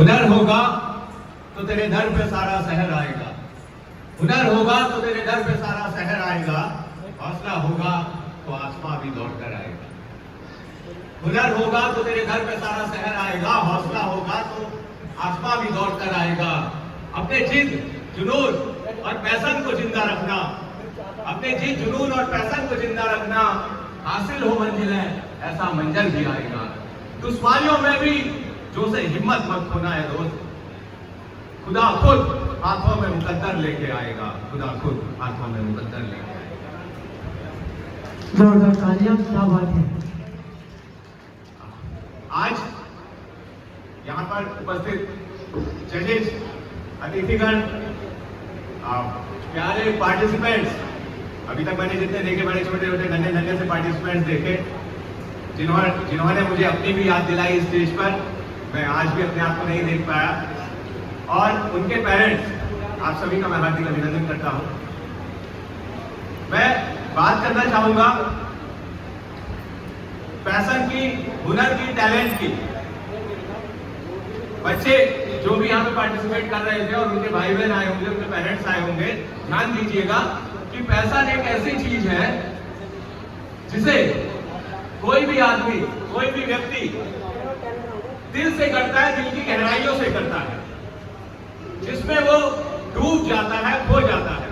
हुनर होगा तो तेरे दर पे सारा शहर आएगा। हुनर होगा तो तेरे दर पे सारा शहर आएगा। हौसला होगा तो आसमां भी दौड़ कर आएगा। हुनर होगा तो तेरे घर पे सारा शहर आएगा। हौसला होगा तो आसमां भी दौड़ कर आएगा। अपने जिद, जुनून और पैशन को जिंदा रखना, अपने जिद, जुनून और पैशन को जिंदा रखना। हासिल हो मंजिलें, ऐसा मंजर भी आएगा। दुश्वारियों में भी जो से हिम्मत मत खोना है दोस्त। खुदा खुद हाथों में मुकद्दर लेके आएगा। खुदा खुद हाथों में मुकद्दर लेके आएगा। जोरदार तालियां, क्या बात है। आज यहाँ पर उपस्थित जजेस, अतिथिगण, प्यारे पार्टिसिपेंट्स, अभी तक मैंने जितने देखे बड़े छोटे छोटे नन्हे नन्हे से पार्टिसिपेंट्स देखे, जिन्होंने मुझे अपनी भी याद दिलाई स्टेज पर। मैं आज भी अपने आप को नहीं देख पाया। और उनके पेरेंट्स, आप सभी का मैं हार्दिक अभिनंदन करता हूं। मैं बात करना चाहूंगा पैशन की, हुनर की, टैलेंट की। बच्चे जो भी यहाँ पे पार्टिसिपेट कर रहे थे और उनके भाई बहन आए होंगे, उनके पेरेंट्स आए होंगे, ध्यान दीजिएगा कि पैशन एक ऐसी चीज है जिसे कोई भी आदमी, कोई भी व्यक्ति दिल से करता है, दिल की गहराइयों से करता है, जिसमें वो डूब जाता है, खो जाता है।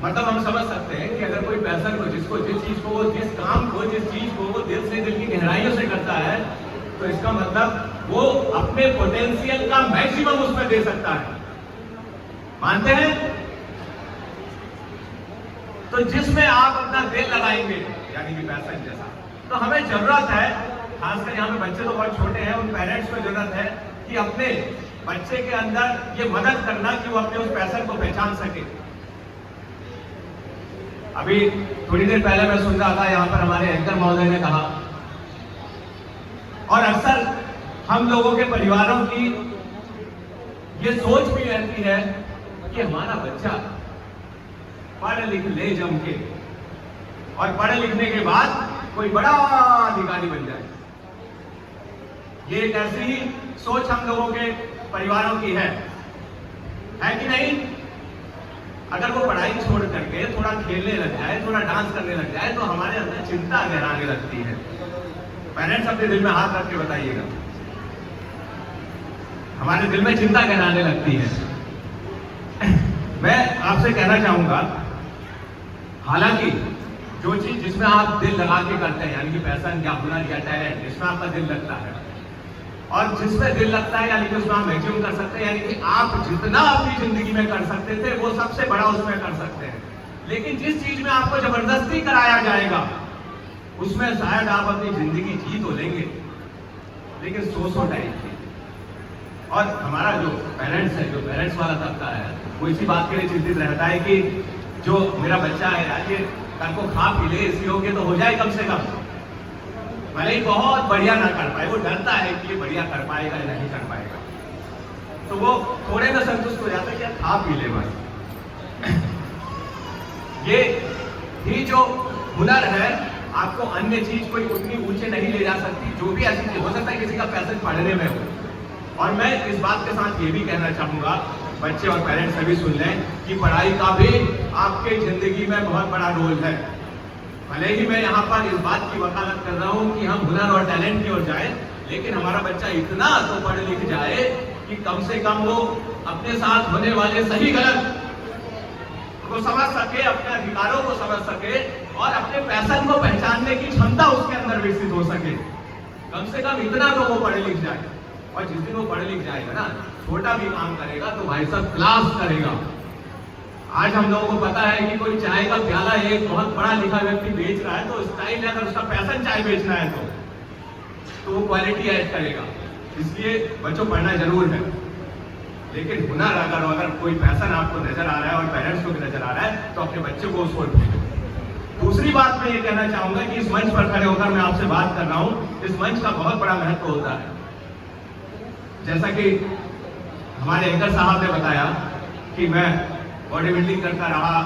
मतलब हम समझ सकते हैं कि अगर कोई पैशन को, जिसको, जिस चीज को, जिस काम को, जिस चीज को वो दिल से, दिल की गहराइयों से करता है, तो इसका मतलब वो अपने पोटेंशियल का मैक्सिमम उसमें दे सकता है। मानते हैं? तो जिसमें आप अपना दिल लगाएंगे, यानी कि पैशन जैसा, तो हमें जरूरत है, खासकर यहाँ पे बच्चे तो बहुत छोटे हैं, उन पेरेंट्स को जरूरत है कि अपने बच्चे के अंदर ये मदद करना कि वो अपने उस पैशन को पहचान सके। अभी थोड़ी देर पहले मैं सुन रहा था, यहाँ पर हमारे एंकर महोदय ने कहा, और अक्सर हम लोगों के परिवारों की ये सोच भी रहती है कि हमारा बच्चा पढ़ लिख ले जम के, और पढ़ लिखने के बाद कोई बड़ा अधिकारी बन जाए। ये एक ऐसी ही सोच हम लोगों के परिवारों की है कि नहीं? अगर वो पढ़ाई छोड़ करके थोड़ा खेलने लग जाए, थोड़ा डांस करने लग जाए, तो हमारे अंदर चिंता गहराने लगती है। पेरेंट्स अपने दिल में हाथ रख के बताइएगा, हमारे दिल में चिंता गहराने लगती है। मैं आपसे कहना चाहूंगा, हालांकि जो चीज जिसमें आप दिल लगा के करते हैं, यानी कि पैशन या हुनर या टैलेंट, जिसमें आपका दिल लगता है, और जिसमें दिल लगता है यानी कि उसमें आप मैक्सिमम कर सकते हैं, यानी कि आप जितना अपनी जिंदगी में कर सकते थे वो सबसे बड़ा उसमें कर सकते हैं। लेकिन जिस चीज में आपको जबरदस्ती कराया जाएगा, उसमें शायद आप अपनी जिंदगी जी तो लेंगे, लेकिन सो टाइप की। और हमारा जो पेरेंट्स है, जो पेरेंट्स वाला तबका है, वो इसी बात के लिए चिंतित रहता है कि जो मेरा बच्चा है यार, ये कल को खा पी ले, इसी हो के तो हो जाए कम से कम, भले ही बहुत बढ़िया ना कर पाए। वो डरता है कि ये बढ़िया कर पाएगा या नहीं कर पाएगा, तो वो थोड़े में संतुष्ट हो जाता है कि खा पी ले बस। ये ही जो हुनर है, आपको अन्य चीज कोई उतनी ऊंचे नहीं ले जा सकती। जो भी ऐसी चीज हो सकता है, किसी का पैशन पढ़ने में हो। और मैं इस बात के साथ ये भी कहना चाहूंगा, बच्चे और पेरेंट्स सभी सुन लें कि पढ़ाई का भी आपके जिंदगी में बहुत बड़ा रोल है। भले ही मैं यहाँ पर इस बात की वकालत कर रहा हूँ कि हम हुनर और टैलेंट की ओर जाए, लेकिन हमारा बच्चा इतना तो पढ़ लिख जाए कि कम से कम वो अपने साथ होने वाले सही गलत को समझ सके, अपने अधिकारों को समझ सके, और अपने पैशन को पहचानने की क्षमता उसके अंदर विकसित हो सके। कम से कम इतना तो वो पढ़ लिख जाए। और जिस दिन वो पढ़ लिख जाएगा ना, छोटा भी काम करेगा तो भाई साहब क्लास करेगा। आज हम लोगों को पता है कि कोई चाय का प्याला एक बहुत बड़ा लिखा व्यक्ति बेच रहा है, तो स्टाइल अगर उसका पैशन चाय बेचना है तो वो क्वालिटी ऐड करेगा। इसलिए बच्चों पढ़ना जरूर है, लेकिन हुनर अगर कोई पैशन आपको नजर आ रहा है और पेरेंट्स को भी नजर आ रहा है, तो अपने बच्चे को उसको भेजो। दूसरी बात मैं ये कहना चाहूंगा कि इस मंच पर खड़े होकर मैं आपसे बात कर रहा हूं, इस मंच का बहुत बड़ा महत्व होता है। जैसा कि हमारे एंकर साहब ने बताया कि मैं बॉडी बिल्डिंग करता रहा,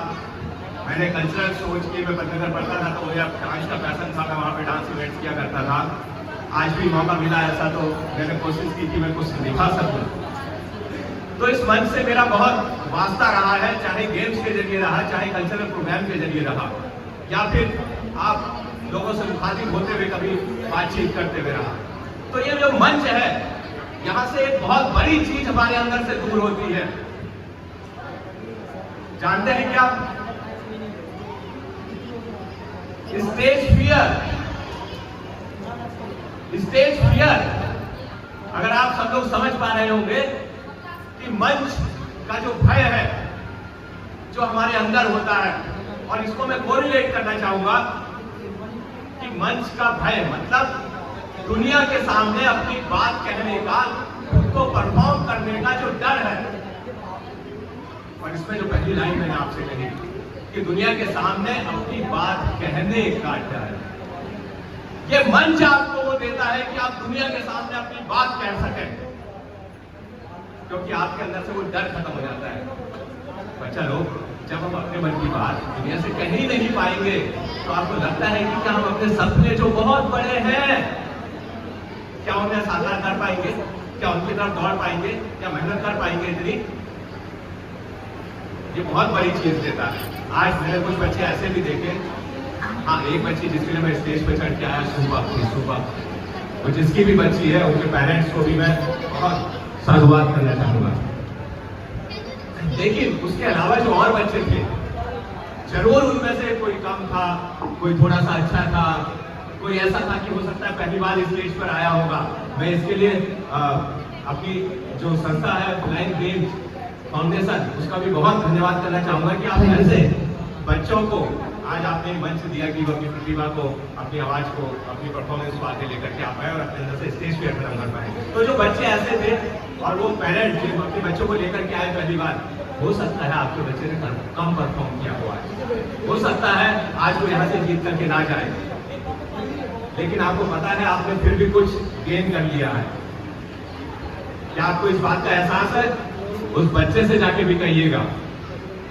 मैंने कल्चरल सोच के मैं पत्रकार पढ़ता था, तो मुझे डांस का पैशन था, मैं वहाँ पे डांस इवेंट्स किया करता था। आज भी मौका मिला ऐसा तो मैंने कोशिश की कि मैं कुछ दिखा सकूं। तो इस मंच से मेरा बहुत वास्ता रहा है, चाहे गेम्स के जरिए रहा, चाहे कल्चरल प्रोग्राम के जरिए रहा, या फिर आप लोगों से मुखातिब होते हुए कभी बातचीत करते हुए रहा। तो ये जो मंच है, यहाँ से एक बहुत बड़ी चीज हमारे अंदर से दूर होती है। जानते हैं क्या? Stage fear. स्टेज फियर, अगर आप सब लोग समझ पा रहे होंगे कि मंच का जो भय है, जो हमारे अंदर होता है, और इसको मैं कोरिलेट करना चाहूंगा कि मंच का भय मतलब दुनिया के सामने अपनी बात कहने का, खुद को परफॉर्म करने का जो डर है। और इसमें जो पहली लाइन मैंने आपसे कही कि दुनिया के सामने अपनी बात कहने का डर, ये मंच आपको वो देता है कि आप दुनिया के सामने अपनी बात कह सकें, क्योंकि आपके अंदर से वो डर खत्म हो जाता है। बच्चा लोग, जब हम अपने मन की बात दुनिया से कह ही नहीं पाएंगे तो आपको लगता है कि क्या हम अपने सपने जो बहुत बड़े हैं, क्या उन्हें साकार कर पाएंगे? क्या उनकी तरफ दौड़ पाएंगे? क्या मेहनत कर पाएंगे इतनी? ये बहुत बड़ी चीज देता है। आज मैंने कुछ बच्चे ऐसे भी देखे, हाँ एक बच्ची जिसके लिए मैं स्टेज पे चढ़ के आया, सुबह वो जिसकी भी बच्ची है, उनके पेरेंट्स को भी मैं बहुत साधुवाद करना चाहूंगा। लेकिन उसके अलावा जो और बच्चे थे, जरूर उनमें से कोई कम था, कोई थोड़ा सा अच्छा था, कोई ऐसा था कि हो सकता है पहली बार स्टेज पर आया होगा। मैं इसके लिए अपनी जो संस्था है ब्लाइंड ड्रीम्स फाउंडेशन, उसका भी बहुत धन्यवाद करना चाहूंगा कि आप ऐसे बच्चों को आज आपने मंच दिया कि वो अपनी प्रतिभा को, अपनी आवाज को, अपनी परफॉर्मेंस को आगे लेकर के आप आए और अपने अंदर से स्टेज पे खत्म कर पाएंगे। तो जो बच्चे ऐसे थे और वो पेरेंट्स जो अपने बच्चों को लेकर के आए पहली बार, हो सकता है आपके बच्चे ने कम परफॉर्म किया हुआ है, हो सकता है आज वो यहाँ से जीत करके ना जाए, लेकिन आपको पता है आपने फिर भी कुछ गेन कर लिया है। क्या आपको इस बात का एहसास है? उस बच्चे से जाके भी कहिएगा।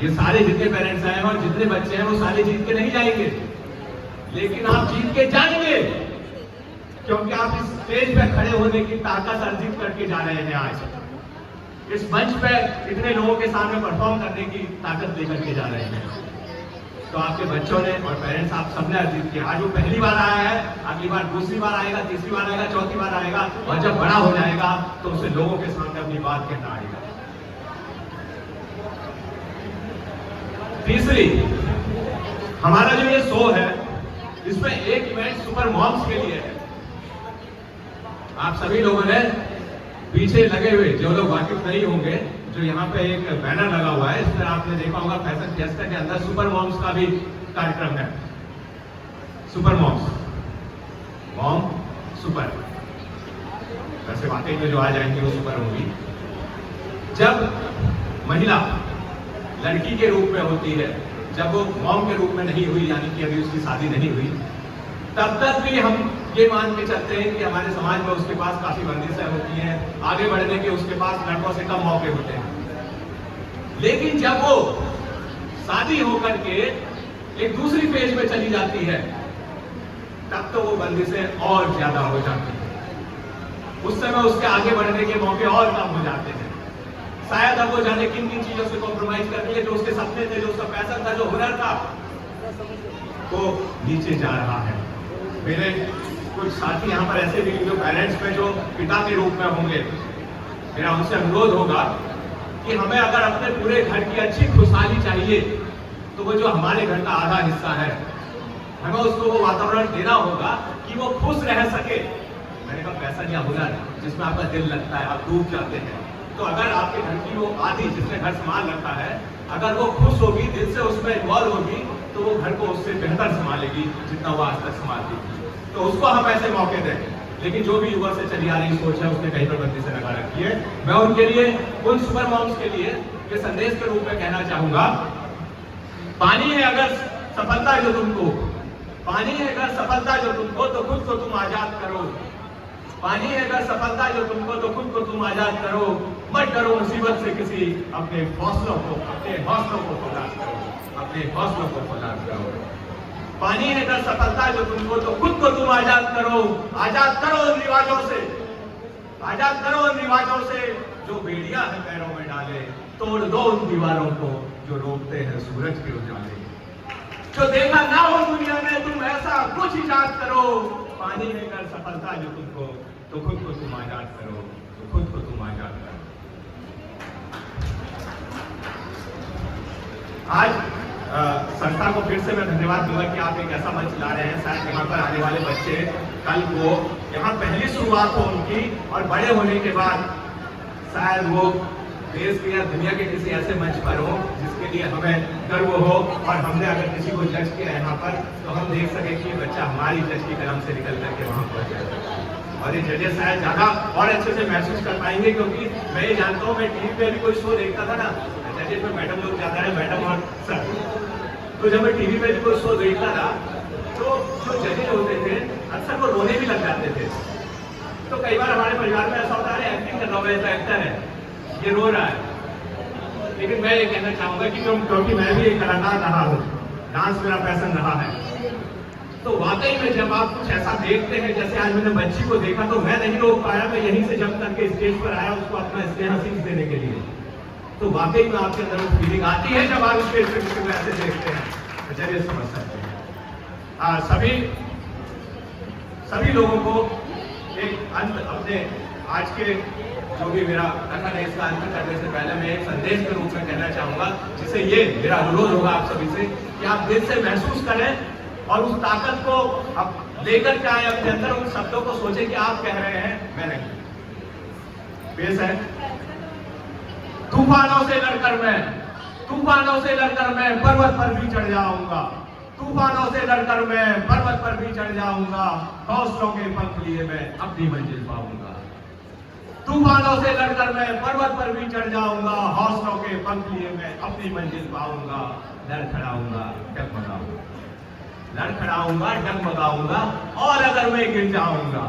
ये सारे जितने पेरेंट्स आए और जितने बच्चे हैं वो सारे जीत के नहीं जाएंगे, लेकिन आप जीत के जाएंगे, क्योंकि आप इस स्टेज पे खड़े होने की ताकत अर्जित करके जा रहे हैं। आज इस मंच पे इतने लोगों के सामने परफॉर्म करने की ताकत लेकर के जा रहे हैं। तो आपके बच्चों ने और पेरेंट्स आप सबने अर्जित किया। आज वो पहली बार आया है, अगली बार दूसरी बार आएगा, तीसरी बार आएगा, चौथी बार आएगा, और जब बड़ा हो जाएगा तो उसे लोगों के सामने अपनी बात कहना आएगा। तीसरी, हमारा जो ये शो है, इसमें एक इवेंट सुपर मॉम्स के लिए है। आप सभी लोगों ने पीछे लगे हुए, जो लोग वाकिफ नहीं होंगे, जो यहाँ पे एक बैनर लगा हुआ है, इस पर आपने देखा होगा फैशन फिएस्टा के अंदर सुपर मॉम्स का भी कार्यक्रम है। सुपर मॉम्स, मॉम सुपर, वैसे वाकई में जो आ जाएंगी वो सुपर होंगी। जब महिला लड़की के रूप में होती है, जब वो मॉम के रूप में नहीं हुई, यानी कि अभी उसकी शादी नहीं हुई, तब तक भी हम ये मान के चलते हैं कि हमारे समाज में उसके पास काफी बंदिशें होती हैं, आगे बढ़ने के उसके पास लड़कों से कम मौके होते हैं। लेकिन जब वो शादी होकर के एक दूसरी फेज में चली जाती है, तब तो वो बंदिशें और ज्यादा हो जाती हैं। उस समय उसके आगे बढ़ने के मौके और कम हो जाते हैं। शायद अब वो जाने किन किन चीजों से कॉम्प्रोमाइज कर रही है, जो उसके सपने थे, जो उसका पैशन था, जो हुनर था, वो नीचे जा रहा है। मेरे कुछ साथी यहाँ पर ऐसे भी जो पेरेंट्स में जो पिता के रूप में होंगे, मेरा उनसे अनुरोध होगा कि हमें अगर अपने पूरे घर की अच्छी खुशहाली चाहिए, तो वो जो हमारे घर का आधा हिस्सा है, हमें उसको वो वातावरण देना होगा कि वो खुश रह सके। मैंने कहा पैसा या हुनर जिसमें आपका दिल लगता है, आप डूब जाते हैं, तो अगर आपके घर की वो आधी जिसने घर संभाल रखा है, अगर वो खुश होगी, दिल से उसमें इन्वॉल्व होगी, तो वो घर को उससे बेहतर संभालेगी जितना वो आज तक संभालती थी। तो उसको हम ऐसे मौके दें। लेकिन जो भी युवा से चली आ रही सोच है, उसने कहीं पर बंदी से लगा रखी है। मैं उनके लिए, उन सुपर मॉम्स के लिए ये संदेश के रूप में कहना चाहूंगा, पानी है अगर सफलता जो तुमको, पानी है अगर सफलता जो तुमको, तो खुद को तुम आजाद करो। पानी है अगर सफलता जो तुमको, तो खुद को तुम आजाद करो। मत डरो मुसीबत से किसी, अपने हौसलों को, अपने हौसलों को फौलाद करो, अपने हौसलों को फौलाद करो। पानी है दर सफलता जो तुमको, तो खुद को तुम आजाद करो उन रिवाजों से, आजाद करो उन रिवाजों से जो बेड़ियां है पैरों में डाले, तोड़ दो उन दीवारों को जो रोकते हैं सूरज के उजाले। जो देखा ना हो दुनिया में तुम ऐसा कुछ इजाद करो, पानी है कर सफलता जो तुमको, तो खुद को तुम आजाद करो, तो खुद को तुम आजाद करो। आज संस्था को फिर से मैं धन्यवाद दूंगा कि आप एक ऐसा मंच ला रहे हैं। शायद यहाँ पर आने वाले बच्चे कल को यहाँ पहली शुरुआत हो उनकी, और बड़े होने के बाद शायद वो देश के या दुनिया के किसी ऐसे मंच पर हो जिसके लिए हमें गर्व हो, और हमने अगर किसी को जज किया यहाँ पर तो हम देख सके कि ये बच्चा हमारी जज की कलम से निकल करके वहाँ पहुंचे। और ये जजेस शायद ज्यादा और अच्छे से महसूस कर पाएंगे, क्योंकि मैं ये जानता हूँ, मैं टीवी पे भी कोई शो देखता था ना, जजेस में मैडम लोग ज्यादा है, मैडम और सर, तो जब मैं टीवी पे भी कोई शो देखता था तो जो जजेस होते थे अक्सर वो रोने भी लग जाते थे। तो कई बार हमारे परिवार में ऐसा होता है, एक्टिंग कर रहा हूँ, ऐसा एक्टर है, ये रो रहा है। लेकिन मैं ये कहना चाहूंगा कि क्योंकि मैं भी एक कलाकार रहा हूँ, डांस मेरा पैशन रहा है, तो वाकई में जब आप कुछ ऐसा देखते हैं, जैसे आज मैंने बच्ची को देखा तो मैं नहीं रोक पाया, मैं यहीं से जब करके स्टेज पर आया उसको अपना स्नेह सीख देने के लिए। तो वाकई में आपके अंदर वो फीलिंग आती है जब आप स्टेज पर किसी को ऐसे देखते हैं, तो चलिए समझ सकते हैं। सभी लोगों को एक अंत अपने आज के जो भी मेरा कथन है इसका अंत करने से पहले मैं एक संदेश के रूप में कहना चाहूंगा, जिससे ये मेरा अनुरोध होगा आप सभी से कि आप दिल से महसूस करें और उस ताकत को अब लेकर के आए अपने अंदर, उन शब्दों को सोचें कि आप कह रहे हैं, मैं नहीं। पेश है, तूफानों से लड़कर मैं पर्वत पर भी चढ़ जाऊंगा, तूफानों से लड़कर मैं पर्वत पर भी चढ़ जाऊंगा, हौसलों के पंख लिए मैं अपनी मंजिल पाऊंगा। तूफानों से लड़कर मैं पर्वत पर भी चढ़ जाऊंगा, हौसलों के पंख लिए मैं अपनी मंजिल पाऊंगा। लड़खड़ाऊंगा, डगमगाऊंगा, और अगर मैं गिर जाऊंगा,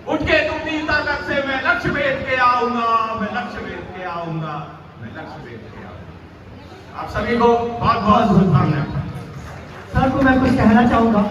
उठ के तुमनी ताकत से मैं लक्ष्य भेद के आऊंगा, मैं लक्ष्य भेद के आऊंगा। आप सभी को बहुत बहुत शुभकामनाएं। सर को मैं कुछ कहना चाहूंगा।